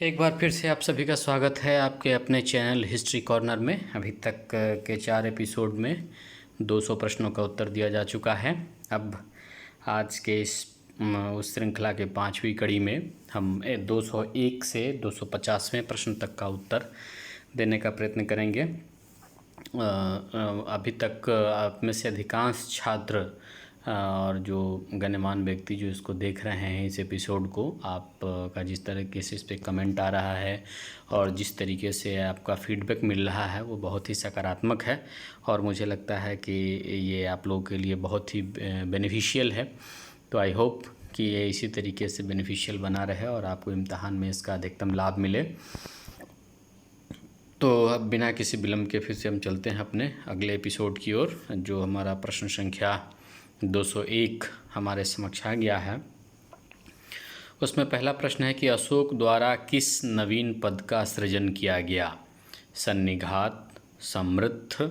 एक बार फिर से आप सभी का स्वागत है आपके अपने चैनल हिस्ट्री कॉर्नर में। अभी तक के 4 एपिसोड में 200 प्रश्नों का उत्तर दिया जा चुका है। अब आज के उस श्रृंखला के 5वीं कड़ी में हम 201 से 250वें प्रश्न तक का उत्तर देने का प्रयत्न करेंगे। अभी तक आप में से अधिकांश छात्र और जो गण्यमान व्यक्ति जो इसको देख रहे हैं इस एपिसोड को, आप का जिस तरीके से इस पर कमेंट आ रहा है और जिस तरीके से आपका फीडबैक मिल रहा है वो बहुत ही सकारात्मक है और मुझे लगता है कि ये आप लोगों के लिए बहुत ही बेनिफिशियल है। तो आई होप कि ये इसी तरीके से बेनिफिशियल बना रहे और आपको इम्तहान में इसका अधिकतम लाभ मिले। तो अब बिना किसी विलम्ब के फिर से हम चलते हैं अपने अगले एपिसोड की ओर, जो हमारा प्रश्न संख्या 201 हमारे समक्ष आ गया है। उसमें पहला प्रश्न है कि अशोक द्वारा किस नवीन पद का सृजन किया गया? सन्निघात, समृद्ध,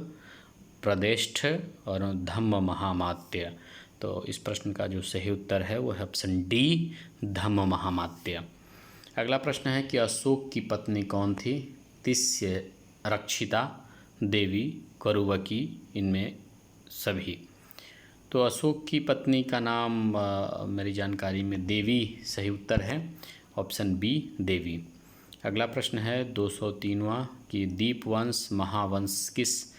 प्रदेष्ठ और धम्म महामात्य। तो इस प्रश्न का जो सही उत्तर है वो है ऑप्शन डी, धम्म महामात्य। अगला प्रश्न है कि अशोक की पत्नी कौन थी? तिस्य, रक्षिता, देवी, करुवकी, इनमें सभी। तो अशोक की पत्नी का नाम मेरी जानकारी में देवी सही उत्तर है, ऑप्शन बी देवी। अगला प्रश्न है 203वां कि दीपवंश महावंश किस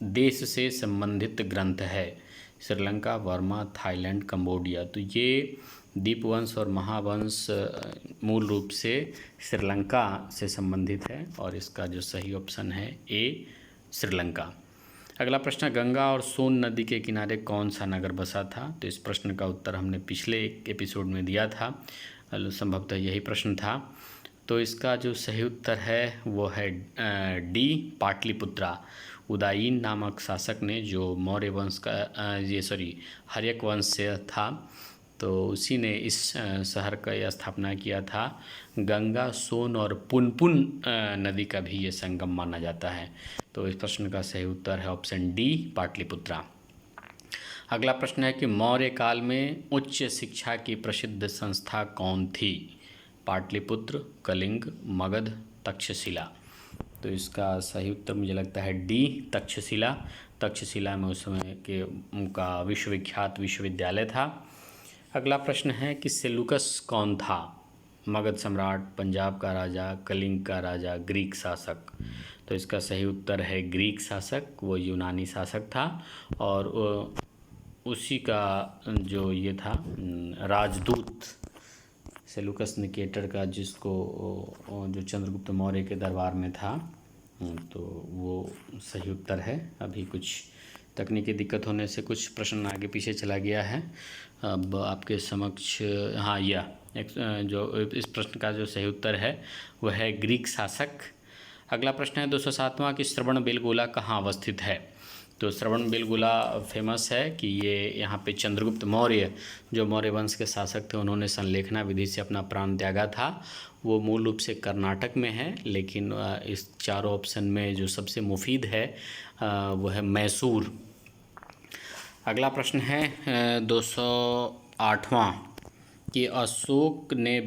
देश से संबंधित ग्रंथ है? Sri Lanka, Verma, Thailand, Cambodia. तो ये दीपवंश और महावंश मूल रूप से श्रीलंका से संबंधित है और इसका जो सही ऑप्शन है ए, श्रीलंका। अगला प्रश्न, गंगा और सोन नदी के किनारे कौन सा नगर बसा था? तो इस प्रश्न का उत्तर हमने पिछले एक एपिसोड में दिया था, संभवतः यही प्रश्न था। तो इसका जो सही उत्तर है वो है डी, पाटलिपुत्रा। उदायीन नामक शासक ने जो मौर्य वंश का हर्यक वंश से था, तो उसी ने इस शहर का स्थापना किया था। गंगा, सोन और पुनपुन नदी का भी ये संगम माना जाता है। तो इस प्रश्न का सही उत्तर है ऑप्शन डी, पाटलिपुत्रा। अगला प्रश्न है कि मौर्य काल में उच्च शिक्षा की प्रसिद्ध संस्था कौन थी? पाटलिपुत्र, कलिंग, मगध, तक्षशिला। तो इसका सही उत्तर मुझे लगता है डी, तक्षशिला। तक्षशिला में उस समय के उनका विश्वविख्यात विश्वविद्यालय था। अगला प्रश्न है कि सेलुकस कौन था? मगध सम्राट, पंजाब का राजा, कलिंग का राजा, ग्रीक शासक। तो इसका सही उत्तर है ग्रीक शासक, वो यूनानी शासक था और उसी का जो ये था राजदूत सेलुकस निकेटर का, जिसको जो चंद्रगुप्त मौर्य के दरबार में था, तो वो सही उत्तर है। अभी कुछ तकनीकी दिक्कत होने से कुछ प्रश्न आगे पीछे चला गया है। अब आपके समक्ष जो इस प्रश्न का जो सही उत्तर है वह है ग्रीक शासक। अगला प्रश्न है 207वां कि श्रवणबेलगोला कहाँ अवस्थित है? तो श्रवणबेलगोला फेमस है कि ये यहाँ पे चंद्रगुप्त मौर्य जो मौर्य वंश के शासक थे, उन्होंने संलेखना विधि से अपना प्राण त्यागा था। वो मूल रूप से कर्नाटक में है, लेकिन इस चारों ऑप्शन में जो सबसे मुफीद है वो है मैसूर। अगला प्रश्न है 208वां कि अशोक ने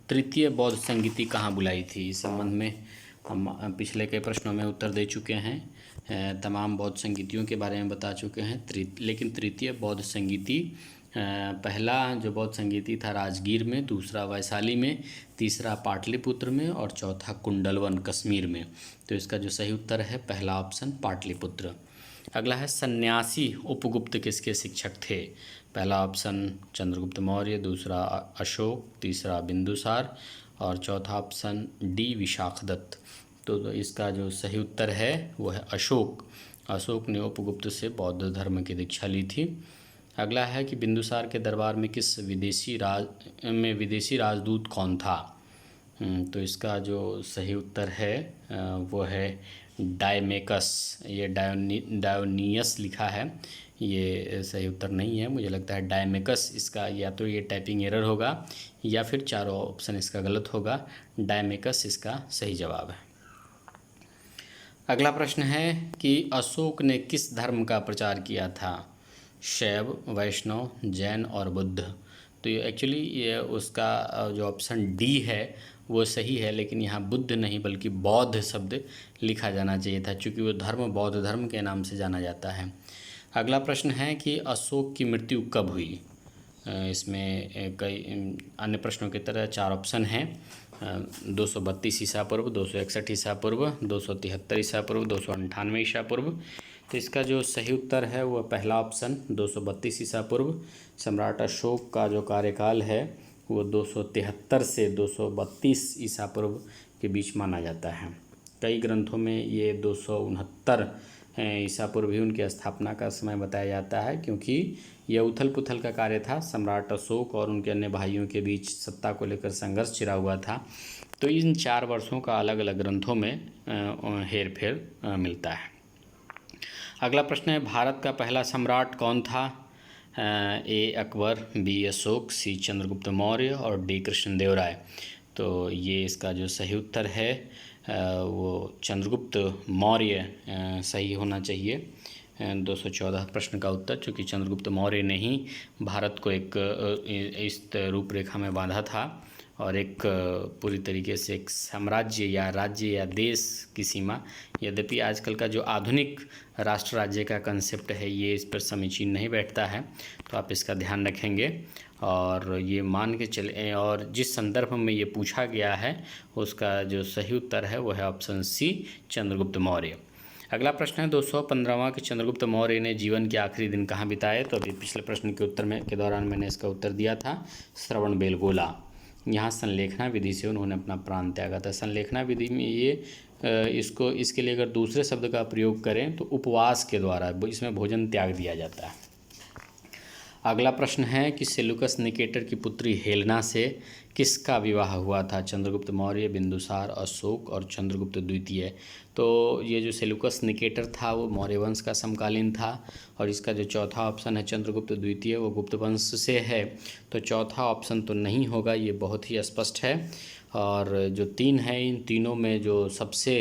तृतीय बौद्ध संगीति कहाँ बुलाई थी? इस संबंध में हम पिछले के प्रश्नों में उत्तर दे चुके हैं, तमाम बौद्ध संगीतियों के बारे में बता चुके हैं। लेकिन तृतीय बौद्ध संगीति, पहला जो बौद्ध संगीति था राजगीर में, दूसरा वैशाली में, तीसरा पाटलिपुत्र में और चौथा कुंडलवन कश्मीर में। तो इसका जो सही उत्तर है पहला ऑप्शन, पाटलिपुत्र। अगला है सन्यासी उपगुप्त किसके शिक्षक थे? पहला ऑप्शन चंद्रगुप्त मौर्य, दूसरा अशोक, तीसरा बिंदुसार और चौथा ऑप्शन डी, विशाखदत्त। तो इसका जो सही उत्तर है वो है अशोक। अशोक ने उपगुप्त से बौद्ध धर्म की दीक्षा ली थी। अगला है कि बिंदुसार के दरबार में किस विदेशी राजदूत कौन था? तो इसका जो सही उत्तर है वो है डायमेकस। ये डायोनियस लिखा है, ये सही उत्तर नहीं है, मुझे लगता है डायमेकस इसका, या तो ये टाइपिंग एरर होगा या फिर चारों ऑप्शन इसका गलत होगा। डायमेकस इसका सही जवाब है। अगला प्रश्न है कि अशोक ने किस धर्म का प्रचार किया था? शैव, वैष्णव, जैन और बुद्ध। तो ये एक्चुअली ये उसका जो ऑप्शन डी है वो सही है, लेकिन यहाँ बुद्ध नहीं बल्कि बौद्ध शब्द लिखा जाना चाहिए था, क्योंकि वो धर्म बौद्ध धर्म के नाम से जाना जाता है। अगला प्रश्न है कि अशोक की मृत्यु कब हुई। इसमें कई अन्य प्रश्नों की तरह 4 ऑप्शन हैं। 232 ईसा पूर्व, 261 ईसा पूर्व, 273 ईसा पूर्व, 298 ईसा पूर्व। तो इसका जो सही उत्तर है वह पहला ऑप्शन 232 ईसा पूर्व। सम्राट अशोक का जो कार्यकाल है वो 273 से 232 ईसा पूर्व के बीच माना जाता है। कई ग्रंथों में ये 269 ईसा पूर्व भी उनकी स्थापना का समय बताया जाता है, क्योंकि यह उथल पुथल का कार्य था। सम्राट अशोक और उनके अन्य भाइयों के बीच सत्ता को लेकर संघर्ष छिड़ा हुआ था। तो इन 4 वर्षों का अलग अलग ग्रंथों में हेर फेर मिलता है। अगला प्रश्न है, भारत का पहला सम्राट कौन था। ए अकबर, बी अशोक, सी चंद्रगुप्त मौर्य और डी कृष्णदेवराय। तो ये इसका जो सही उत्तर है वो चंद्रगुप्त मौर्य सही होना चाहिए। 214 प्रश्न का उत्तर, चूँकि चंद्रगुप्त मौर्य ने ही भारत को एक इस रूपरेखा में बांधा था और एक पूरी तरीके से एक साम्राज्य या राज्य या देश की सीमा। यद्यपि आजकल का जो आधुनिक राष्ट्र राज्य का कंसेप्ट है ये इस पर समीचीन नहीं बैठता है, तो आप इसका ध्यान रखेंगे और ये मान के चले। और जिस संदर्भ में ये पूछा गया है उसका जो सही उत्तर है वो है ऑप्शन सी चंद्रगुप्त मौर्य। अगला प्रश्न है, 215वां कि चंद्रगुप्त मौर्य ने जीवन के आखिरी दिन कहाँ बिताए। तो अभी पिछले प्रश्न के उत्तर में के दौरान मैंने इसका उत्तर दिया था, श्रवणबेलगोला। यहाँ संलेखना विधि से उन्होंने अपना प्राण त्यागा था। संलेखना विधि में ये इसके लिए अगर दूसरे शब्द का प्रयोग करें तो उपवास के द्वारा इसमें भोजन त्याग दिया जाता है। अगला प्रश्न है कि सेल्यूकस निकेटर की पुत्री हेलेना से किसका विवाह हुआ था। चंद्रगुप्त मौर्य, बिंदुसार, अशोक और चंद्रगुप्त द्वितीय। तो ये जो सेल्यूकस निकेटर था वो मौर्य वंश का समकालीन था और इसका जो चौथा ऑप्शन है चंद्रगुप्त द्वितीय वो गुप्त वंश से है। तो चौथा ऑप्शन तो नहीं होगा, ये बहुत ही स्पष्ट है। और जो 3 है इन तीनों में जो सबसे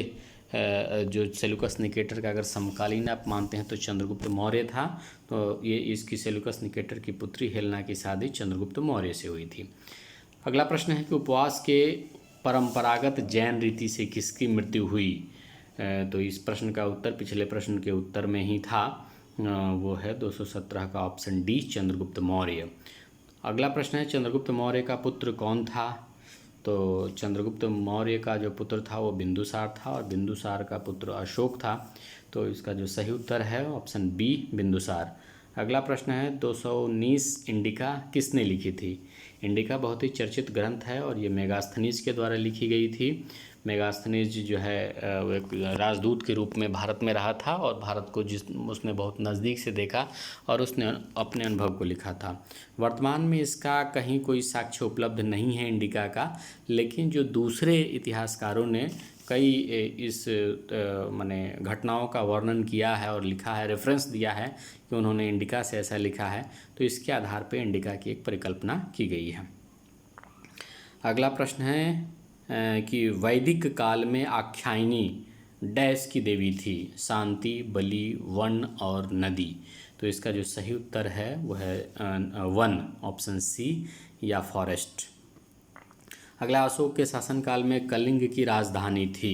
जो सेल्यूकस निकेटर का अगर समकालीन आप मानते हैं तो चंद्रगुप्त मौर्य था। तो ये इसकी सेल्यूकस निकेटर की पुत्री हेलेना की शादी चंद्रगुप्त मौर्य से हुई थी। अगला प्रश्न है कि उपवास के परंपरागत जैन रीति से किसकी मृत्यु हुई। तो इस प्रश्न का उत्तर पिछले प्रश्न के उत्तर में ही था, वो है 217 का ऑप्शन डी चंद्रगुप्त मौर्य। अगला प्रश्न है, चंद्रगुप्त मौर्य का पुत्र कौन था। तो चंद्रगुप्त मौर्य का जो पुत्र था वो बिंदुसार था और बिंदुसार का पुत्र अशोक था। तो इसका जो सही उत्तर है ऑप्शन बी बिंदुसार। अगला प्रश्न है, 219 इंडिका किसने लिखी थी। इंडिका बहुत ही चर्चित ग्रंथ है और ये मेगास्थनीज के द्वारा लिखी गई थी। मेगास्थनीज जो है वो एक राजदूत के रूप में भारत में रहा था और भारत को उसने बहुत नज़दीक से देखा और उसने अपने अनुभव को लिखा था। वर्तमान में इसका कहीं कोई साक्ष्य उपलब्ध नहीं है इंडिका का, लेकिन जो दूसरे इतिहासकारों ने कई इस माने घटनाओं का वर्णन किया है और लिखा है, रेफरेंस दिया है कि उन्होंने इंडिका से ऐसा लिखा है, तो इसके आधार पर इंडिका की एक परिकल्पना की गई है। अगला प्रश्न है कि वैदिक काल में आख्यायिनी डैश की देवी थी। शांति, बलि, वन और नदी। तो इसका जो सही उत्तर है वो है वन, ऑप्शन सी या फॉरेस्ट। अगला, अशोक के शासनकाल में कलिंग की राजधानी थी।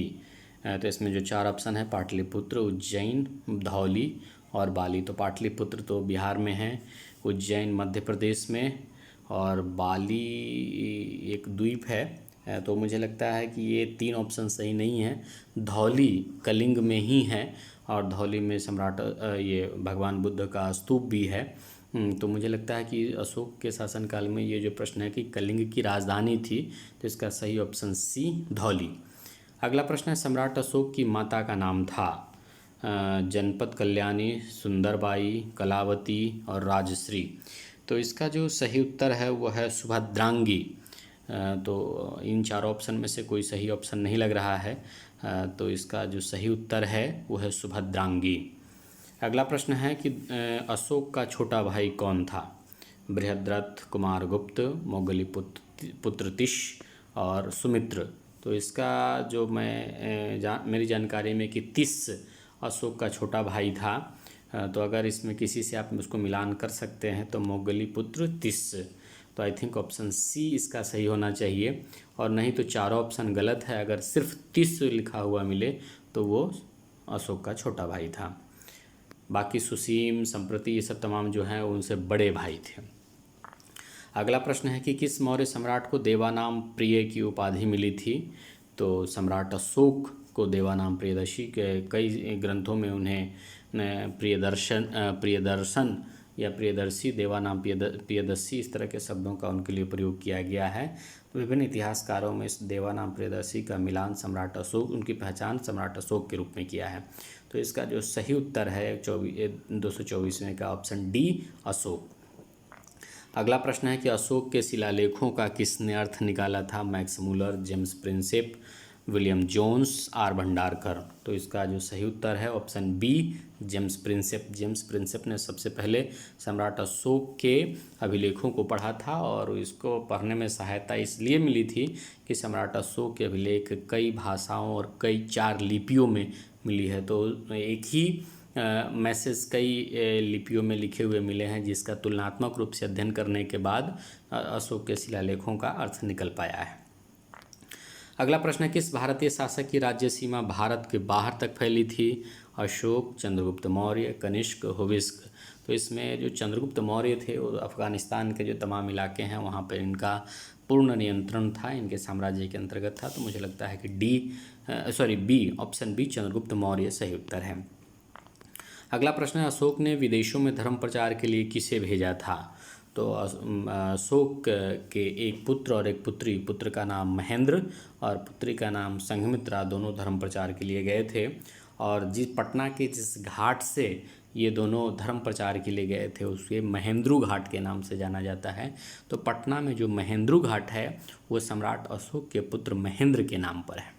तो इसमें जो 4 ऑप्शन है पाटलिपुत्र, उज्जैन, धौली और बाली। तो पाटलिपुत्र तो बिहार में है, उज्जैन मध्य प्रदेश में और बाली एक द्वीप है। तो मुझे लगता है कि ये 3 ऑप्शन सही नहीं है। धौली कलिंग में ही है और धौली में सम्राट ये भगवान बुद्ध का स्तूप भी है। तो मुझे लगता है कि अशोक के शासनकाल में ये जो प्रश्न है कि कलिंग की राजधानी थी, तो इसका सही ऑप्शन सी धौली। अगला प्रश्न है, सम्राट अशोक की माता का नाम था। जनपद कल्याणी, सुंदरबाई, कलावती और राजश्री। तो इसका जो सही उत्तर है वो है सुभद्रांगी। तो इन 4 ऑप्शन में से कोई सही ऑप्शन नहीं लग रहा है, तो इसका जो सही उत्तर है वो है सुभद्रांगी। अगला प्रश्न है कि अशोक का छोटा भाई कौन था। बृहद्रथ, कुमारगुप्त, मोगली पुत्र तिश और सुमित्र। तो इसका जो मेरी जानकारी में कि तिश अशोक का छोटा भाई था, तो अगर इसमें किसी से आप उसको मिलान कर सकते हैं तो मोगली पुत्र तिश। तो आई थिंक ऑप्शन सी इसका सही होना चाहिए, और नहीं तो चारों ऑप्शन गलत है। अगर सिर्फ तीस लिखा हुआ मिले तो वो अशोक का छोटा भाई था, बाकी सुसीम, संप्रति, ये सब तमाम जो हैं उनसे बड़े भाई थे। अगला प्रश्न है कि किस मौर्य सम्राट को देवानाम प्रिय की उपाधि मिली थी? तो सम्राट अशोक को देवानाम प्रियदर्शी के कई ग्रंथों में उन्हें प्रियदर्शन या प्रियदर्शी, देवानाम प्रियदर्शी, इस तरह के शब्दों का उनके लिए प्रयोग किया गया है। तो विभिन्न इतिहासकारों में इस देवानाम प्रियदर्शी का मिलान सम्राट अशोक, उनकी पहचान सम्राट अशोक के रूप में किया है। तो इसका जो सही उत्तर है 224वें का ऑप्शन डी, अशोक। अगला प्रश्न है कि अशोक के शिलालेखों का किसने अर्थ निकाला था? Max Muller, James Prinsep, William Jones, R Bhandarkar. तो इसका जो सही उत्तर है option B, James Prinsep. James Prinsep ने सबसे पहले सम्राट अशोक के अभिलेखों को पढ़ा था, और इसको पढ़ने में सहायता इसलिए मिली थी कि सम्राट अशोक के अभिलेख कई भाषाओं और कई 4 लिपियों में मिली है। तो एक ही मैसेज कई लिपियों में लिखे हुए मिले हैं, जिसका तुलनात्मक रूप से अध्ययन करने के बाद अशोक के शिलालेखों का अर्थ निकल पाया है। अगला प्रश्न है किस भारतीय शासक की राज्य सीमा भारत के बाहर तक फैली थी? अशोक, चंद्रगुप्त मौर्य, कनिष्क, हुविस्क। तो इसमें जो चंद्रगुप्त मौर्य थे वो अफगानिस्तान के जो तमाम इलाके हैं वहाँ पर इनका पूर्ण नियंत्रण था, इनके साम्राज्य के अंतर्गत था। तो मुझे लगता है कि B, option B, Chandragupta Maurya सही उत्तर है। अगला प्रश्न है अशोक ने विदेशों में धर्म प्रचार के लिए किसे भेजा था? तो अशोक के एक पुत्र और एक पुत्री, पुत्र का नाम महेंद्र और पुत्री का नाम संघमित्रा, दोनों धर्म प्रचार के लिए गए थे। और पटना के जिस घाट से ये दोनों धर्म प्रचार के लिए गए थे उसे महेंद्रू घाट के नाम से जाना जाता है। तो पटना में जो महेंद्रू घाट है वो सम्राट अशोक के पुत्र महेंद्र के नाम पर है,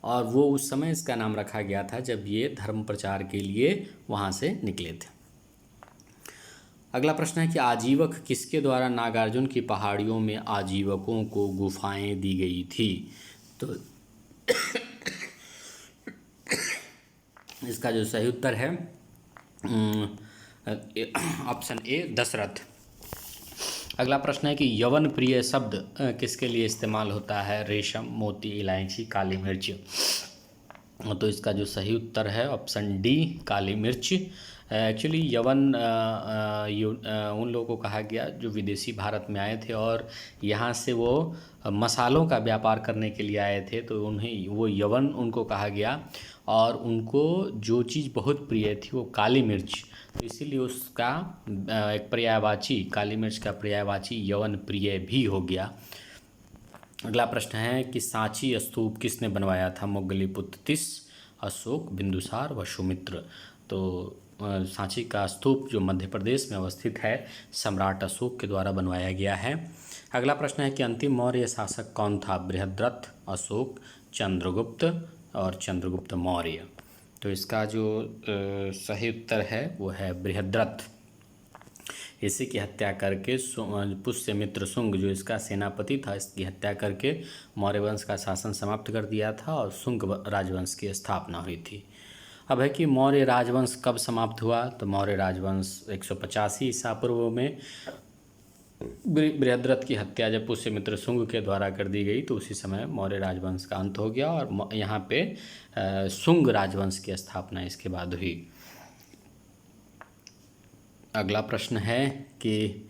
और वो उस समय इसका नाम रखा गया था जब ये धर्म प्रचार के लिए वहाँ से निकले थे। अगला प्रश्न है कि आजीवक किसके द्वारा नागार्जुन की पहाड़ियों में आजीवकों को गुफाएं दी गई थी? तो इसका जो सही उत्तर है ऑप्शन ए, दशरथ। अगला प्रश्न है कि यवन प्रिय शब्द किसके लिए इस्तेमाल होता है? रेशम, मोती, इलायची, काली मिर्च। तो इसका जो सही उत्तर है ऑप्शन डी, काली मिर्च। एक्चुअली यवन उन लोगों को कहा गया जो विदेशी भारत में आए थे और यहाँ से वो मसालों का व्यापार करने के लिए आए थे, तो उन्हें वो यवन उनको कहा गया, और उनको जो चीज़ बहुत प्रिय थी वो काली मिर्च, तो इसीलिए उसका एक पर्यायवाची, काली मिर्च का पर्यायवाची यवन प्रिय भी हो गया। अगला प्रश्न है कि सांची स्तूप किसने बनवाया था? मोगलीपुत्र तिस, अशोक, बिंदुसार व सुमित्र। तो सांची का स्तूप जो मध्य प्रदेश में अवस्थित है सम्राट अशोक के द्वारा बनवाया गया है। अगला प्रश्न है कि अंतिम मौर्य शासक कौन था? बृहद्रथ, अशोक, चंद्रगुप्त और चंद्रगुप्त मौर्य। तो इसका जो सही उत्तर है वो है बृहद्रथ। इसी की हत्या करके पुष्यमित्र शुंग जो इसका सेनापति था, इसकी हत्या करके मौर्य वंश का शासन समाप्त कर दिया था और शुंग राजवंश की स्थापना हुई थी। अब है कि मौर्य राजवंश कब समाप्त हुआ? तो मौर्य राजवंश 185 ईसा पूर्व में बृहद्रथ की हत्या जब पुष्यमित्र शुंग के द्वारा कर दी गई तो उसी समय मौर्य राजवंश का अंत हो गया और यहाँ पे शुंग राजवंश की स्थापना इसके बाद हुई। अगला प्रश्न है कि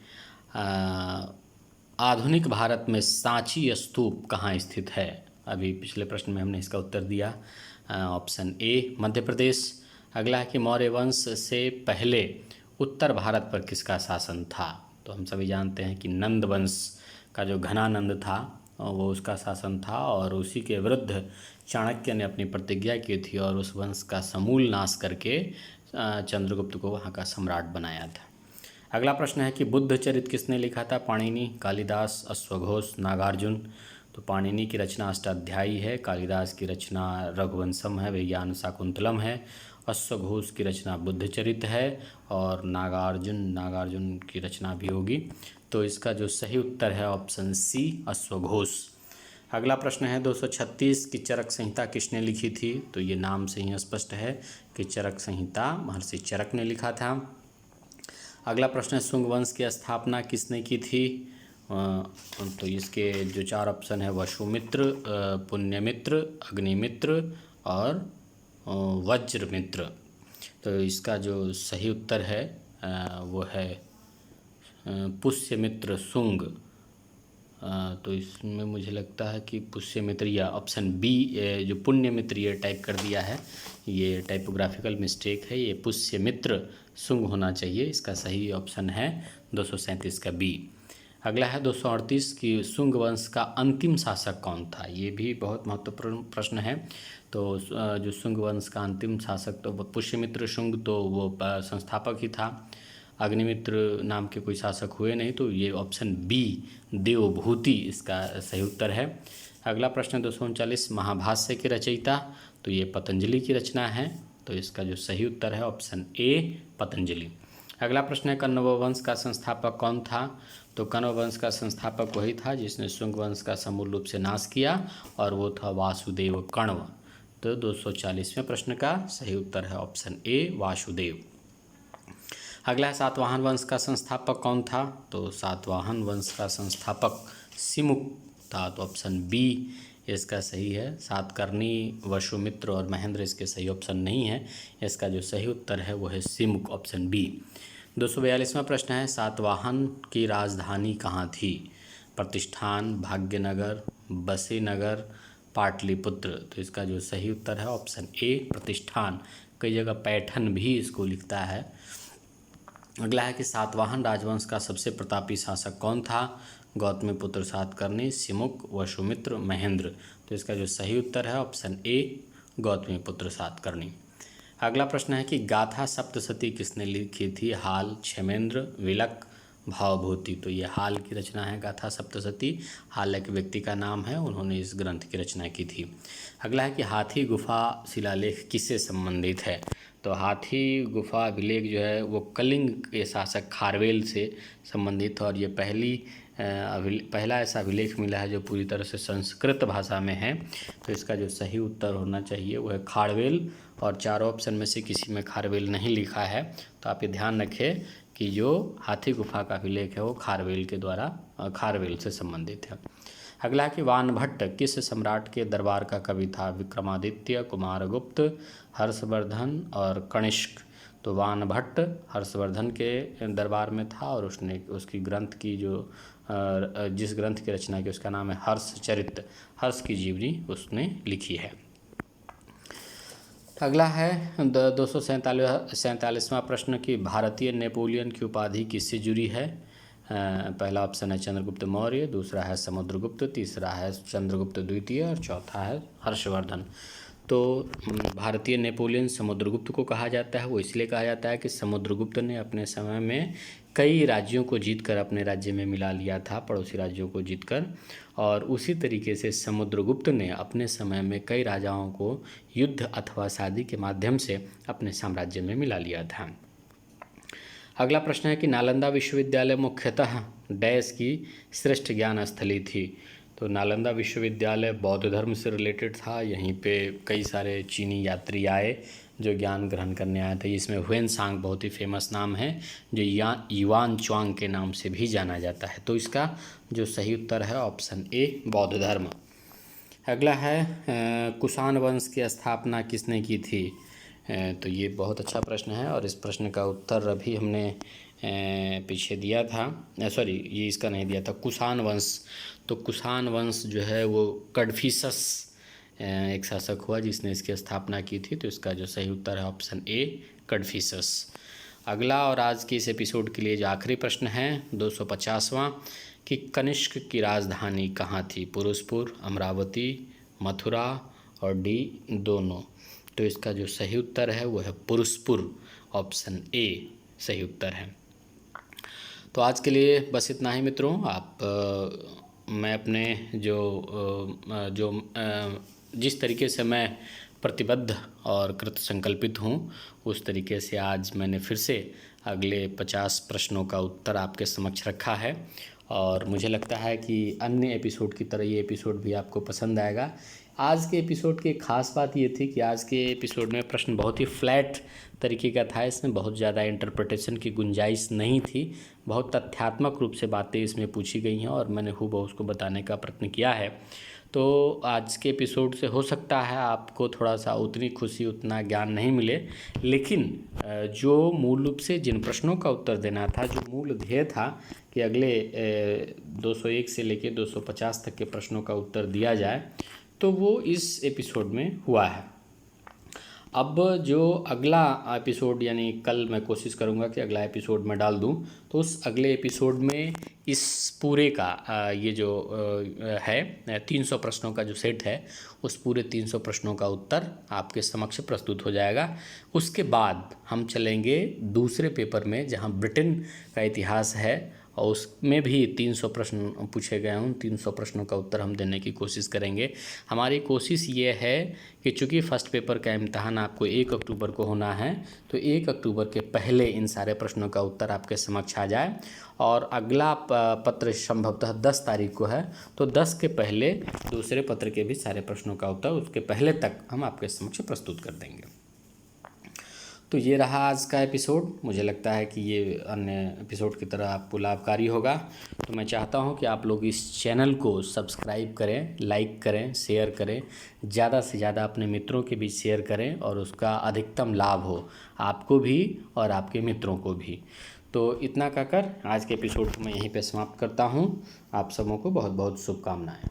आधुनिक भारत में सांची स्तूप कहाँ स्थित है? अभी पिछले प्रश्न में हमने इसका उत्तर दिया, ऑप्शन ए, मध्य प्रदेश। अगला है कि मौर्य वंश से पहले उत्तर भारत पर किसका शासन था? तो हम सभी जानते हैं कि नंद वंश का जो घनानंद था वो उसका शासन था, और उसी के विरुद्ध चाणक्य ने अपनी प्रतिज्ञा की थी और उस वंश का समूल नाश करके चंद्रगुप्त को वहाँ का सम्राट बनाया था। अगला प्रश्न है कि बुद्ध चरित किसने लिखा था? पाणिनि, कालिदास, अश्वघोष, नागार्जुन। तो पाणिनि की रचना अष्टाध्यायी है, कालिदास की रचना रघुवंशम है, विज्ञान शाकुंतलम है, अश्वघोष की रचना बुद्ध चरित है, और नागार्जुन की रचना भी होगी। तो इसका जो सही उत्तर है ऑप्शन सी, अश्वघोष। अगला प्रश्न है 236 की चरक संहिता किसने लिखी थी? तो ये नाम से ही स्पष्ट है कि चरक संहिता महर्षि चरक ने लिखा था। अगला प्रश्न है शुंग वंश की स्थापना किसने की थी? तो इसके जो 4 ऑप्शन है वसुमित्र, पुण्यमित्र, अग्निमित्र और वज्रमित्र। तो इसका जो सही उत्तर है वो है पुष्यमित्र शुंग। तो इसमें मुझे लगता है कि पुष्यमित्र या ऑप्शन बी जो पुण्यमित्र ये टाइप कर दिया है, ये टाइपोग्राफिकल मिस्टेक है, ये पुष्यमित्र शुंग होना चाहिए। इसका सही ऑप्शन है 237 का बी। अगला है 238 कि शुंग वंश का अंतिम शासक कौन था? ये भी बहुत महत्वपूर्ण प्रश्न है। तो जो शुंग वंश का अंतिम शासक तो पुष्यमित्र शुंग तो वो संस्थापक ही था। अग्निमित्र नाम के कोई शासक हुए नहीं, तो ये ऑप्शन बी देवभूति इसका सही उत्तर है। अगला प्रश्न 239 महाभाष्य के रचयिता, तो ये पतंजलि की रचना है, तो इसका जो सही उत्तर है ऑप्शन ए पतंजलि। अगला प्रश्न है कण्व वंश का संस्थापक कौन था? तो कण्व वंश का संस्थापक वही था जिसने शुंग वंश का समूल रूप से नाश किया, और वो था वासुदेव कण्व। तो 240वें प्रश्न का सही उत्तर है ऑप्शन ए वासुदेव। अगला है सातवाहन वंश का संस्थापक कौन था? तो सातवाहन वंश का संस्थापक सिमुक था, तो ऑप्शन बी इसका सही है। सातकर्णी, वसुमित्र और महेंद्र इसके सही ऑप्शन नहीं है। इसका जो सही उत्तर है वो है सिमुक, ऑप्शन बी। 242वां प्रश्न है सातवाहन की राजधानी कहाँ थी? प्रतिष्ठान, भाग्यनगर, बसीनगर, पाटलिपुत्र। तो इसका जो सही उत्तर है ऑप्शन ए प्रतिष्ठान। कई जगह पैठन भी इसको लिखता है। अगला है कि सातवाहन राजवंश का सबसे प्रतापी शासक कौन था? गौतमीपुत्र सातकर्णी, सिमुक, वसुमित्र, महेंद्र। तो इसका जो सही उत्तर है ऑप्शन ए गौतमीपुत्र सातकर्णी। अगला प्रश्न है कि गाथा सप्तशती किसने लिखी थी? हाल, क्षेमेंद्र, विलक, भावभूति। तो ये हाल की रचना है गाथा सप्तशती। हाल एक व्यक्ति का नाम है, उन्होंने इस ग्रंथ की रचना की थी। अगला है कि हाथी गुफा शिलालेख किससे संबंधित है? तो हाथी गुफा अभिलेख जो है वो कलिंग के शासक खारवेल से संबंधित है, और ये पहला ऐसा अभिलेख मिला है जो पूरी तरह से संस्कृत भाषा में है। तो इसका जो सही उत्तर होना चाहिए वो है खारवेल, और 4 ऑप्शन में से किसी में खारवेल नहीं लिखा है। तो आप ये ध्यान रखें कि जो हाथी गुफा का अभिलेख है वो खारवेल से संबंधित है। अगला कि वानभट्ट किस सम्राट के दरबार का कवि था? विक्रमादित्य, कुमारगुप्त, हर्षवर्धन और कनिष्क। तो वानभट्ट हर्षवर्धन के दरबार में था, और उसने उसकी ग्रंथ की जिस ग्रंथ की रचना की उसका नाम है हर्षचरित। हर्ष की जीवनी उसने लिखी है। अगला है 247वां प्रश्न कि भारतीय नेपोलियन की उपाधि किससे जुड़ी है? पहला ऑप्शन है चंद्रगुप्त मौर्य, दूसरा है समुद्रगुप्त, तीसरा है चंद्रगुप्त द्वितीय और चौथा है हर्षवर्धन। तो भारतीय नेपोलियन समुद्रगुप्त को कहा जाता है। वो इसलिए कहा जाता है कि समुद्रगुप्त ने अपने समय में कई राज्यों को जीतकर अपने राज्य में मिला लिया था, पड़ोसी राज्यों को जीतकर, और उसी तरीके से समुद्रगुप्त ने अपने समय में कई राजाओं को युद्ध अथवा शादी के माध्यम से अपने साम्राज्य में मिला लिया था। अगला प्रश्न है कि नालंदा विश्वविद्यालय मुख्यतः डैश की श्रेष्ठ ज्ञान स्थली थी? तो नालंदा विश्वविद्यालय बौद्ध धर्म से रिलेटेड था। यहीं पे कई सारे चीनी यात्री आए जो ज्ञान ग्रहण करने आए थे। इसमें ह्वेनसांग बहुत ही फेमस नाम है, जो युआन च्वांग के नाम से भी जाना जाता है। तो इसका जो सही उत्तर है ऑप्शन ए बौद्ध धर्म। अगला है कुषाण वंश की स्थापना किसने की थी? तो ये बहुत अच्छा प्रश्न है, और इस प्रश्न का उत्तर अभी हमने पीछे दिया था। ये इसका नहीं दिया था, कुषाण वंश। तो कुषाण वंश जो है वो कडफिसस एक शासक हुआ जिसने इसकी स्थापना की थी। तो इसका जो सही उत्तर है ऑप्शन ए कडफिसस। अगला और आज के इस एपिसोड के लिए जो आखिरी प्रश्न है 250वां कि कनिष्क की राजधानी कहाँ थी? पुरुषपुर, अमरावती, मथुरा और डी दोनों। तो इसका जो सही उत्तर है वो है पुरुषपुर, ऑप्शन ए सही उत्तर है। तो आज के लिए बस इतना ही मित्रों। मैं अपने जिस तरीके से मैं प्रतिबद्ध और कृत संकल्पित हूँ उस तरीके से आज मैंने फिर से अगले 50 प्रश्नों का उत्तर आपके समक्ष रखा है, और मुझे लगता है कि अन्य एपिसोड की तरह ये एपिसोड भी आपको पसंद आएगा। आज के एपिसोड की ख़ास बात ये थी कि आज के एपिसोड में प्रश्न बहुत ही फ्लैट तरीके का था, इसमें बहुत ज़्यादा इंटरप्रिटेशन की गुंजाइश नहीं थी, बहुत तथ्यात्मक रूप से बातें इसमें पूछी गई हैं और मैंने हूबहू उसको बताने का प्रयत्न किया है। तो आज के एपिसोड से हो सकता है आपको थोड़ा सा उतनी खुशी उतना ज्ञान नहीं मिले, लेकिन जो मूल रूप से जिन प्रश्नों का उत्तर देना था, जो मूल ध्येय था कि अगले 201 से लेके 250 तक के प्रश्नों का उत्तर दिया जाए, तो वो इस एपिसोड में हुआ है। अब जो अगला एपिसोड यानी कल मैं कोशिश करूँगा कि अगला एपिसोड मैं डाल दूँ, तो उस अगले एपिसोड में इस पूरे का ये जो है 300 प्रश्नों का जो सेट है, उस पूरे 300 प्रश्नों का उत्तर आपके समक्ष प्रस्तुत हो जाएगा। उसके बाद हम चलेंगे दूसरे पेपर में जहाँ ब्रिटेन का इतिहास है और उसमें भी 300 प्रश्न पूछे गए हैं। उन 300 प्रश्नों का उत्तर हम देने की कोशिश करेंगे। हमारी कोशिश ये है कि चूँकि फ़र्स्ट पेपर का इम्तहान आपको 1 अक्टूबर को होना है, तो 1 अक्टूबर के पहले इन सारे प्रश्नों का उत्तर आपके समक्ष आ जाए और अगला पत्र संभवतः 10 तारीख को है, तो 10 के पहले दूसरे पत्र के भी सारे प्रश्नों का उत्तर उसके पहले तक हम आपके समक्ष प्रस्तुत कर देंगे। तो ये रहा आज का एपिसोड। मुझे लगता है कि ये अन्य एपिसोड की तरह आपको लाभकारी होगा। तो मैं चाहता हूँ कि आप लोग इस चैनल को सब्सक्राइब करें, लाइक करें, शेयर करें, ज़्यादा से ज़्यादा अपने मित्रों के बीच शेयर करें और उसका अधिकतम लाभ हो आपको भी और आपके मित्रों को भी। तो इतना कहकर आज के एपिसोड को मैं यहीं पे समाप्त करता हूँ। आप सबों को बहुत बहुत शुभकामनाएँ।